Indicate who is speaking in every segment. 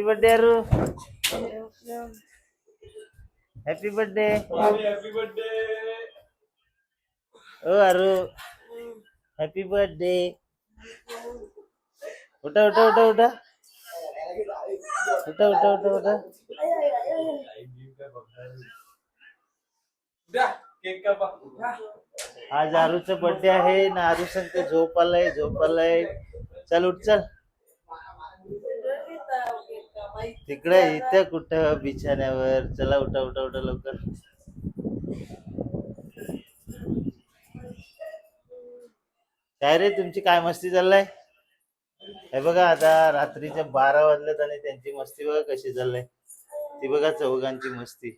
Speaker 1: Birthday Aru. Happy birthday.
Speaker 2: Happy birthday.
Speaker 1: ओ Aru happy birthday. उठा उठा उठा उठा उठा उठा उठा उठा.
Speaker 2: केक कापा.
Speaker 1: आज आरूचा बर्थडे आहे ना. आरू सांगते झोप आलाय झोप आलाय. चल उठ चल. तिकडे इथे कुठं बिछाण्यावर. चला उठा उठा उठा लवकर. काय रे तुमची काय मस्ती चाललाय. हे बघा आता रात्रीच्या 12 वाजल्यात आणि त्यांची मस्ती बघा कशी चाललाय. ती बघा चौघांची मस्ती.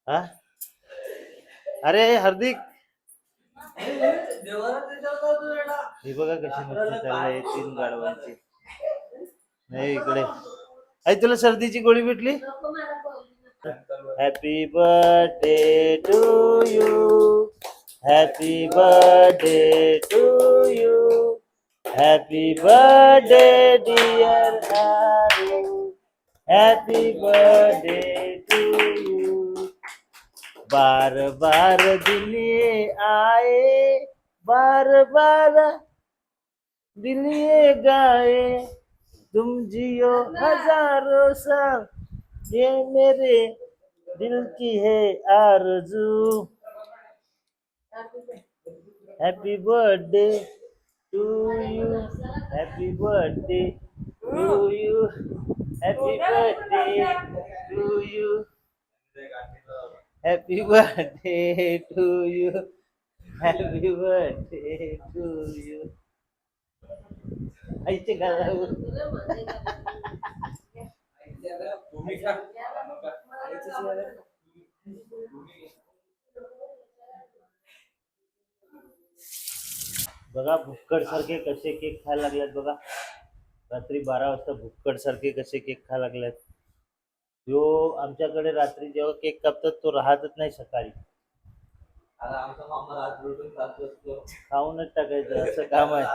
Speaker 1: हा अरे हार्दिक ही बघा कशी मस्ती चाललाय 3 गाढवांची. नाही इकडे आई तुला सर्दीची गोळी भेटली. Happy birthday to you. Happy birthday to you. Happy birthday dear Aru. Happy birthday to you. बार बार दिलिए आए बार बार दिलिए गाए. तुम जियो हजारों साल ये मेरे दिल की है आरज़ू. Happy birthday to you. Happy birthday to you. Happy birthday to you. Happy birthday to you. Happy birthday to you. आईचे गाला बघा भुक्कड सारखे कसे केक खायला लागलेत बघा. रात्री 12 वाजता भुक्कड सारखे कसे केक खायला लागलेत. जो आमच्याकडे रात्री जेव्हा केक कापतात तो राहतच नाही सकाळी. खाऊनच टाकायचं असं काम आहे.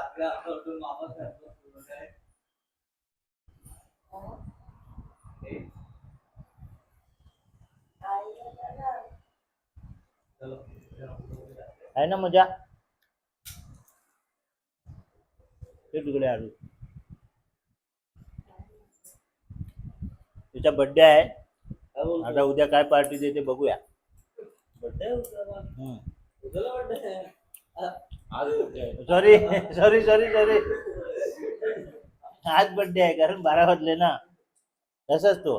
Speaker 1: आहे ना मजा. ते तिकडे आलो. तिचा बर्थडे आहे आता. उद्या काय पार्टी देते बघूया. Sorry sorry sorry sorry. आज बर्थडे आहे कारण 12 वाजले ना. तसाच तो